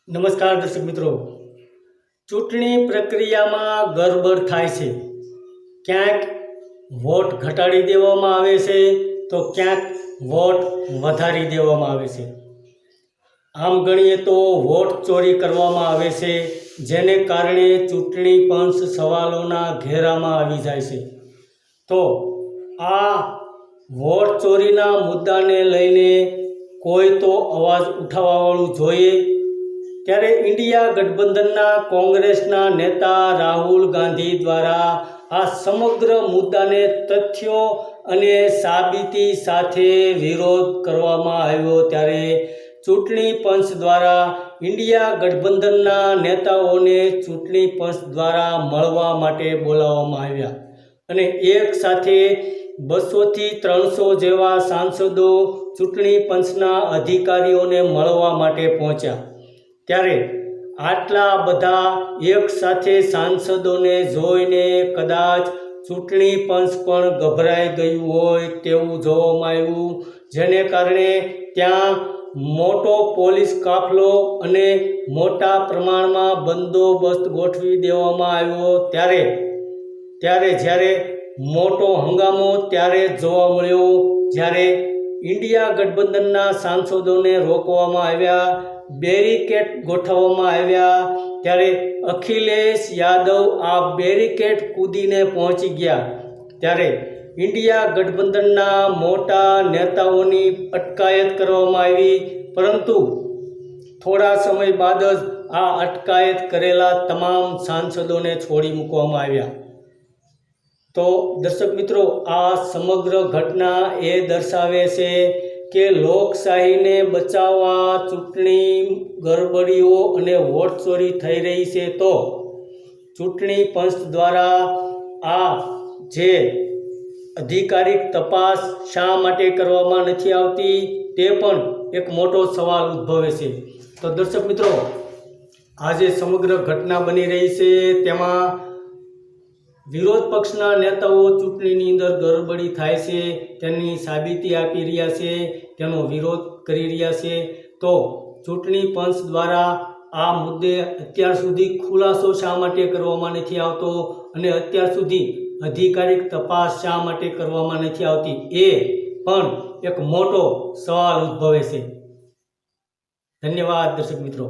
નમસ્કાર દર્શક મિત્રો, ચૂંટણી પ્રક્રિયામાં ગરબડ થાય છે. ક્યાંક વોટ ઘટાડી દેવામાં આવે છે તો ક્યાંક વોટ વધારી દેવામાં આવે છે. આમ ગણીએ તો વોટ ચોરી કરવામાં આવે છે, જેને કારણે ચૂંટણી પંચ સવાલોના ઘેરામાં આવી જાય છે. તો આ વોટ ચોરીના મુદ્દાને લઈને કોઈ તો અવાજ ઉઠાવવાવાળું જોઈએ. ત્યારે ઇન્ડિયા ગઠબંધનના કોંગ્રેસના નેતા રાહુલ ગાંધી દ્વારા આ સમગ્ર મુદ્દાને તથ્યો અને સાબિતી સાથે વિરોધ કરવામાં આવ્યો. ત્યારે ચૂંટણી પંચ દ્વારા ઇન્ડિયા ગઠબંધનના નેતાઓને ચૂંટણી પંચ દ્વારા મળવા માટે બોલાવવામાં આવ્યા અને એક સાથે 200થી 300 જેવા સાંસદો ચૂંટણી પંચના અધિકારીઓને મળવા માટે પહોંચ્યા. ત્યારે આટલા બધા એક સાથે સાંસદોને જોઈને કદાચ ચૂંટણી પંચ પણ ગભરાઈ ગયું હોય તેવું જોવામાં આવ્યું, જેને કારણે ત્યાં મોટો પોલીસ કાફલો અને મોટા પ્રમાણમાં બંદોબસ્ત ગોઠવી દેવામાં આવ્યો. ત્યારે જ્યારે મોટો હંગામો ત્યારે જોવા મળ્યો જ્યારે ઇન્ડિયા ગઠબંધનના સાંસદોને રોકવામાં આવ્યા, બેરિકેડ ગોઠવવામાં આવ્યા. ત્યારે અખિલેશ યાદવ આ બેરિકેડ કૂદીને પહોંચી ગયા. ત્યારે ઇન્ડિયા ગઠબંધનના મોટા નેતાઓની અટકાયત કરવામાં આવી, પરંતુ થોડા સમય બાદ જ આ અટકાયત કરેલા તમામ સાંસદોને છોડી મૂકવામાં આવ્યા. તો દર્શક મિત્રો, આ સમગ્ર ઘટના એ દર્શાવે છે કે લોકશાહીને બચાવવા ચૂંટણી ગરબડીઓ અને વોટ ચોરી થઈ રહી છે. તો ચૂંટણી પંચ દ્વારા આ જે અધિકારિક તપાસ શા માટે કરવામાં નથી આવતી તે પણ એક મોટો સવાલ ઉદ્ભવે છે. તો દર્શક મિત્રો, આ જે સમગ્ર ઘટના બની રહી છે તેમાં વિરોધ પક્ષના નેતાઓ ચૂંટણીની અંદર ગરબડી થાય છે તેની સાબિતી આપી રહ્યા છે, તેનો વિરોધ કરી રહ્યા છે. તો ચૂંટણી પંચ દ્વારા આ મુદ્દે અત્યાર સુધી ખુલાસો શા માટે કરવામાં નથી આવતો અને અત્યાર સુધી અધિકારિક તપાસ શા માટે કરવામાં નથી આવતી એ પણ એક મોટો સવાલ ઉદ્ભવે છે. ધન્યવાદ દર્શક મિત્રો.